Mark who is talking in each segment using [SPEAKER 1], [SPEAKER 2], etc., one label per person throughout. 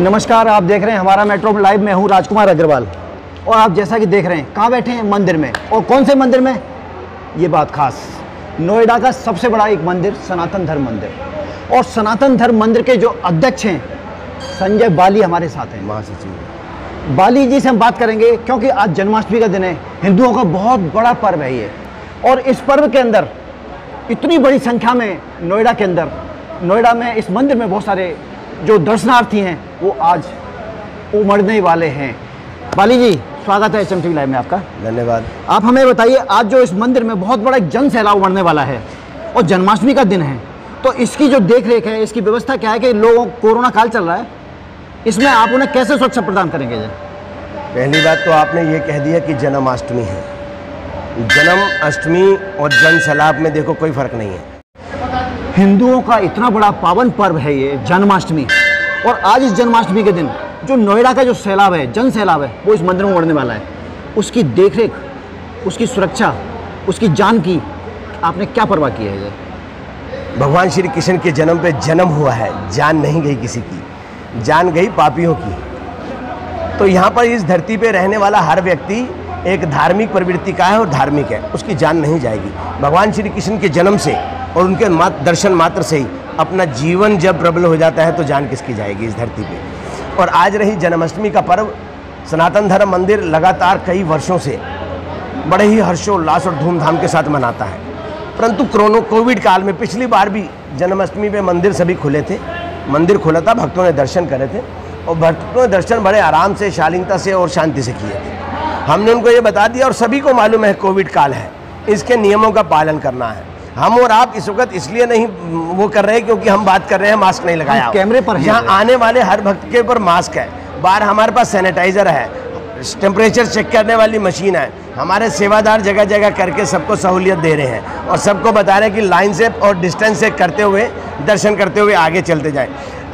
[SPEAKER 1] नमस्कार, आप देख रहे हैं हमारा मेट्रो लाइव। मैं हूं राजकुमार अग्रवाल और आप जैसा कि देख रहे हैं कहाँ बैठे हैं, मंदिर में। और कौन से मंदिर में, ये बात खास, नोएडा का सबसे बड़ा एक मंदिर, सनातन धर्म मंदिर। और सनातन धर्म मंदिर के जो अध्यक्ष हैं संजय बाली हमारे साथ हैं, महासचिव बाली जी से हम बात करेंगे, क्योंकि आज जन्माष्टमी का दिन है। हिंदुओं का बहुत बड़ा पर्व है ये, और इस पर्व के अंदर इतनी बड़ी संख्या में नोएडा के अंदर, नोएडा में इस मंदिर में बहुत सारे जो दर्शनार्थी हैं वो आज उमड़ने वाले हैं। बाली जी, स्वागत है HM TV लाइव में आपका।
[SPEAKER 2] धन्यवाद।
[SPEAKER 1] आप हमें बताइए, आज जो इस मंदिर में बहुत बड़ा एक जन सैलाब उमड़ने वाला है और जन्माष्टमी का दिन है, तो इसकी जो देख रेख है, इसकी व्यवस्था क्या है कि लोगों, कोरोना काल चल रहा है, इसमें आप उन्हें कैसे सुरक्षा प्रदान करेंगे?
[SPEAKER 2] पहली बात तो आपने ये कह दिया कि जन्माष्टमी है। जन्माष्टमी और जन सैलाब में देखो कोई फर्क नहीं है।
[SPEAKER 1] हिंदुओं का इतना बड़ा पावन पर्व है ये जन्माष्टमी, और आज इस जन्माष्टमी के दिन जो नोएडा का जो सैलाब है, जन सैलाब है, वो इस मंदिर में उमड़ने वाला है। उसकी देखरेख, उसकी सुरक्षा, उसकी जान की आपने क्या परवाह की है?
[SPEAKER 2] भगवान श्री कृष्ण के जन्म पे जन्म हुआ है, जान नहीं गई किसी की, जान गई पापियों की। तो यहाँ पर इस धरती पे रहने वाला हर व्यक्ति एक धार्मिक प्रवृत्ति का है और धार्मिक है, उसकी जान नहीं जाएगी। भगवान श्री कृष्ण के जन्म से और उनके दर्शन मात्र से ही अपना जीवन जब प्रबल हो जाता है तो जान किसकी जाएगी इस धरती पे। और आज रही जन्माष्टमी का पर्व, सनातन धर्म मंदिर लगातार कई वर्षों से बड़े ही हर्षोल्लास और धूमधाम के साथ मनाता है। परंतु कोविड काल में पिछली बार भी जन्माष्टमी पे मंदिर सभी खुले थे, मंदिर खुला था, भक्तों ने दर्शन करे थे और भक्तों ने दर्शन बड़े आराम से, शालीनता से और शांति से किए थे। हमने उनको ये बता दिया और सभी को मालूम है कोविड काल है, इसके नियमों का पालन करना है। हम और आप इस वक्त इसलिए नहीं वो कर रहे हैं क्योंकि हम बात कर रहे हैं मास्क नहीं लगाया,
[SPEAKER 1] कैमरे पर
[SPEAKER 2] यहाँ आने वाले हर भक्त के ऊपर मास्क है, बाहर हमारे पास सैनिटाइजर है, टेम्परेचर चेक करने वाली मशीन है, हमारे सेवादार जगह जगह करके सबको सहूलियत दे रहे हैं और सबको बता रहे हैं कि लाइन से और डिस्टेंस से करते हुए, दर्शन करते हुए आगे चलते जाए।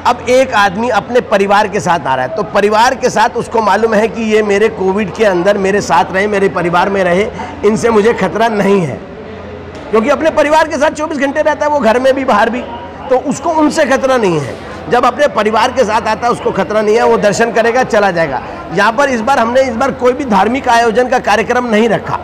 [SPEAKER 2] अब एक आदमी अपने परिवार के साथ आ रहा है, तो परिवार के साथ उसको मालूम है कि ये मेरे कोविड के अंदर मेरे साथ रहे, मेरे परिवार में रहे, इनसे मुझे खतरा नहीं है, क्योंकि अपने परिवार के साथ 24 घंटे रहता है वो, घर में भी बाहर भी, तो उसको उनसे खतरा नहीं है। जब अपने परिवार के साथ आता है उसको खतरा नहीं है, वो दर्शन करेगा, चला जाएगा। यहाँ पर इस बार कोई भी धार्मिक आयोजन का कार्यक्रम नहीं रखा,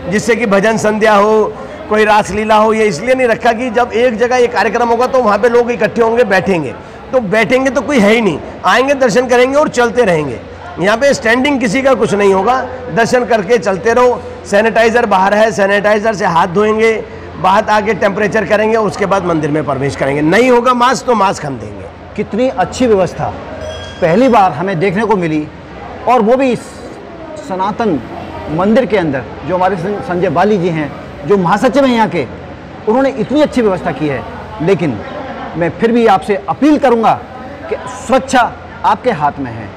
[SPEAKER 2] जिससे कि भजन संध्या हो, कोई रासलीला हो, ये इसलिए नहीं रखा कि जब एक जगह ये कार्यक्रम होगा तो वहाँ पे लोग इकट्ठे होंगे, बैठेंगे, तो बैठेंगे तो कोई है ही नहीं, आएंगे दर्शन करेंगे और चलते रहेंगे। यहाँ पे स्टैंडिंग किसी का कुछ नहीं होगा, दर्शन करके चलते रहो। सैनिटाइज़र बाहर है, सैनिटाइज़र से हाथ धोएंगे, बाहर आके टेम्परेचर करेंगे, उसके बाद मंदिर में प्रवेश करेंगे। नहीं होगा मास्क तो मास्क हम देंगे।
[SPEAKER 1] कितनी अच्छी व्यवस्था पहली बार हमें देखने को मिली, और वो भी इस सनातन मंदिर के अंदर। जो हमारे संजय बाली जी हैं, जो महासचिव हैं यहाँ के, उन्होंने इतनी अच्छी व्यवस्था की है। लेकिन मैं फिर भी आपसे अपील करूँगा कि सुरक्षा आपके हाथ में है,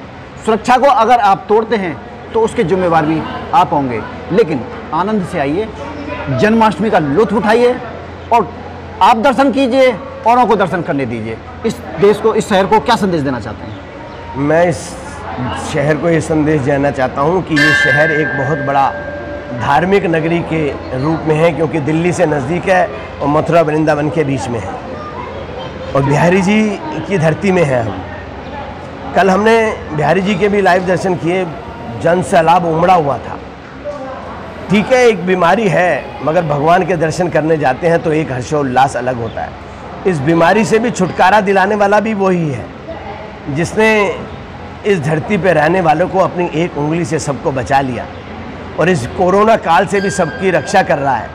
[SPEAKER 1] सुरक्षा को अगर आप तोड़ते हैं तो उसके जिम्मेवार भी आप होंगे। लेकिन आनंद से आइए, जन्माष्टमी का लुत्फ उठाइए और आप दर्शन कीजिए, औरों को दर्शन करने दीजिए। इस देश को, इस शहर को क्या संदेश देना चाहते हैं?
[SPEAKER 2] मैं इस शहर को ये संदेश देना चाहता हूँ कि ये शहर एक बहुत बड़ा धार्मिक नगरी के रूप में है, क्योंकि दिल्ली से नज़दीक है और मथुरा वृंदावन के बीच में है और बिहारी जी की धरती में है हम। कल हमने बिहारी जी के भी लाइव दर्शन किए, जन सैलाब उमड़ा हुआ था। ठीक है, एक बीमारी है, मगर भगवान के दर्शन करने जाते हैं तो एक हर्षोल्लास अलग होता है। इस बीमारी से भी छुटकारा दिलाने वाला भी वही है, जिसने इस धरती पे रहने वालों को अपनी एक उंगली से सबको बचा लिया और इस कोरोना काल से भी सबकी रक्षा कर रहा है।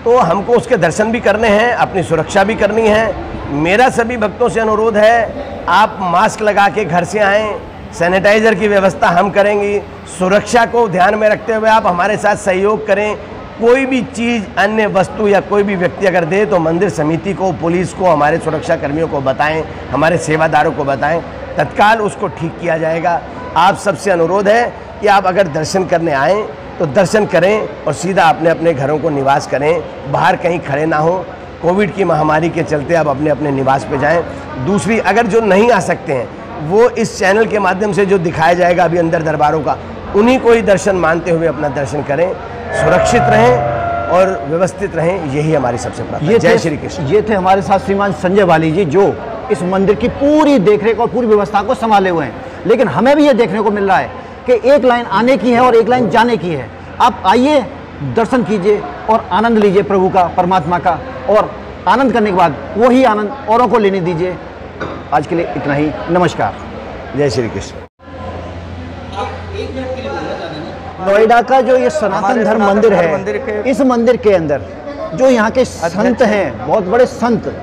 [SPEAKER 2] तो हमको उसके दर्शन भी करने हैं, अपनी सुरक्षा भी करनी है। मेरा सभी भक्तों से अनुरोध है, आप मास्क लगा के घर से आएँ, सैनिटाइज़र की व्यवस्था हम करेंगे, सुरक्षा को ध्यान में रखते हुए आप हमारे साथ सहयोग करें। कोई भी चीज़, अन्य वस्तु या कोई भी व्यक्ति अगर दे तो मंदिर समिति को, पुलिस को, हमारे सुरक्षा कर्मियों को बताएं, हमारे सेवादारों को बताएं, तत्काल उसको ठीक किया जाएगा। आप सबसे अनुरोध है कि आप अगर दर्शन करने आएँ तो दर्शन करें और सीधा अपने अपने घरों को निवास करें, बाहर कहीं खड़े ना हो। कोविड की महामारी के चलते आप अपने अपने निवास पे जाएं। दूसरी, अगर जो नहीं आ सकते हैं वो इस चैनल के माध्यम से जो दिखाया जाएगा अभी अंदर दरबारों का, उन्हीं को ही दर्शन मानते हुए अपना दर्शन करें, सुरक्षित रहें और व्यवस्थित रहें, यही हमारी सबसे प्रार्थना। जय श्री कृष्ण।
[SPEAKER 1] ये थे हमारे साथ श्रीमान संजय बाली जी, जो इस मंदिर की पूरी देखरेख और पूरी व्यवस्था को संभाले हुए हैं। लेकिन हमें भी ये देखने को मिल रहा है कि एक लाइन आने की है और एक लाइन जाने की है। आप आइए, दर्शन कीजिए और आनंद लीजिए प्रभु का, परमात्मा का, और आनंद करने के बाद वही आनंद औरों को लेने दीजिए। आज के लिए इतना ही। नमस्कार।
[SPEAKER 2] जय श्री कृष्ण।
[SPEAKER 1] नोएडा का जो ये सनातन धर्म मंदिर है, इस मंदिर के अंदर जो यहाँ के संत हैं, बहुत बड़े संत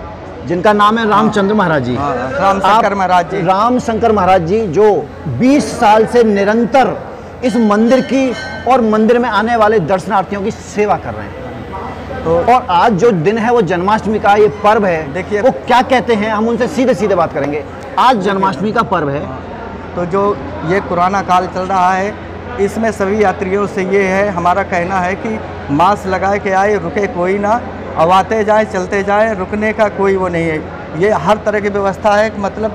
[SPEAKER 1] जिनका नाम है रामचंद्र महाराज जी,
[SPEAKER 3] राम शंकर महाराज जी,
[SPEAKER 1] राम शंकर महाराज जी, जो 20 साल से निरंतर इस मंदिर की और मंदिर में आने वाले दर्शनार्थियों की सेवा कर रहे हैं। तो और आज जो दिन है वो जन्माष्टमी का ये पर्व है, देखिए वो क्या कहते हैं, हम उनसे सीधे सीधे बात करेंगे। आज जन्माष्टमी का पर्व है,
[SPEAKER 3] तो जो ये कोरोना काल चल रहा है, इसमें सभी यात्रियों से ये है, हमारा कहना है कि मास्क लगाए के आए, रुके कोई ना, अब आते जाए चलते जाए, रुकने का कोई वो नहीं है। ये हर तरह की व्यवस्था है, मतलब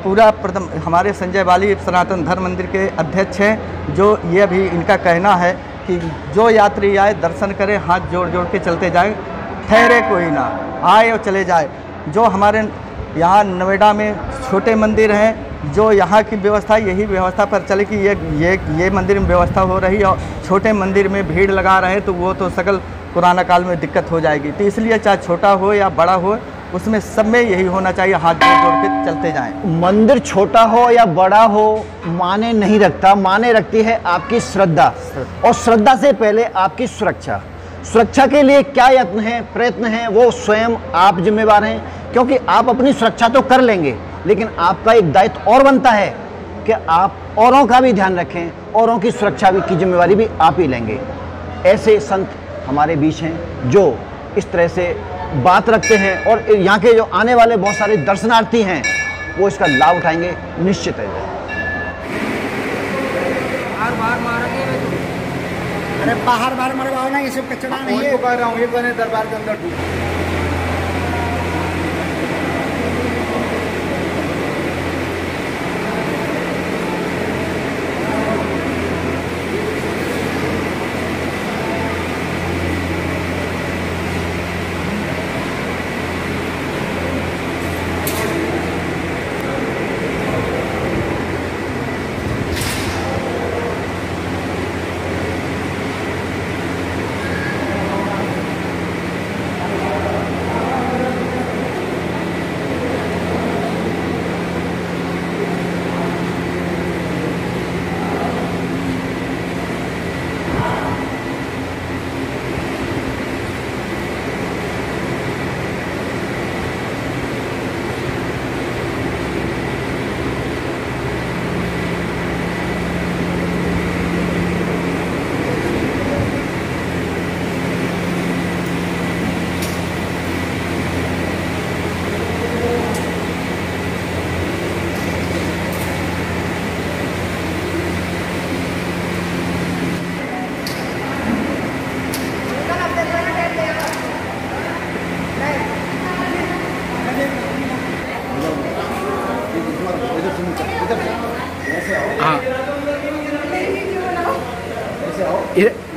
[SPEAKER 3] पूरा प्रथम हमारे संजय वाली सनातन धर्म मंदिर के अध्यक्ष हैं, जो ये भी इनका कहना है कि जो यात्री आए दर्शन करें, हाथ जोड़ जोड़ के चलते जाए, ठहरे कोई ना, आए और चले जाए। जो हमारे यहाँ नोएडा में छोटे मंदिर हैं, जो यहाँ की व्यवस्था यही व्यवस्था पर चले कि ये मंदिर में व्यवस्था हो रही है, और छोटे मंदिर में भीड़ लगा रहे तो वो तो सकल कोरोना काल में दिक्कत हो जाएगी। तो इसलिए चाहे छोटा हो या बड़ा हो, उसमें सब में यही होना चाहिए, हाथ जोड़ जोड़ के चलते जाएं।
[SPEAKER 1] मंदिर छोटा हो या बड़ा हो माने नहीं रखता, माने रखती है आपकी श्रद्धा, और श्रद्धा से पहले आपकी सुरक्षा। सुरक्षा के लिए क्या यत्न है, प्रयत्न है, वो स्वयं आप जिम्मेवार हैं, क्योंकि आप अपनी सुरक्षा तो कर लेंगे, लेकिन आपका एक दायित्व और बनता है कि आप औरों का भी ध्यान रखें, औरों की सुरक्षा की जिम्मेवारी भी आप ही लेंगे। ऐसे संत हमारे बीच हैं जो इस तरह से बात रखते हैं, और यहाँ के जो आने वाले बहुत सारे दर्शनार्थी हैं वो इसका लाभ उठाएंगे, निश्चित है।
[SPEAKER 4] अरे बाहर मरवाओ ना, ये सब कचरा नहीं है।
[SPEAKER 3] कह रहा हूँ, ये बने दरबार के अंदर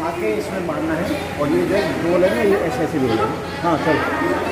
[SPEAKER 1] आके इसमें मारना है, और ये जो गोल है ना, ये ऐसे ऐसे गोल है। हाँ चल।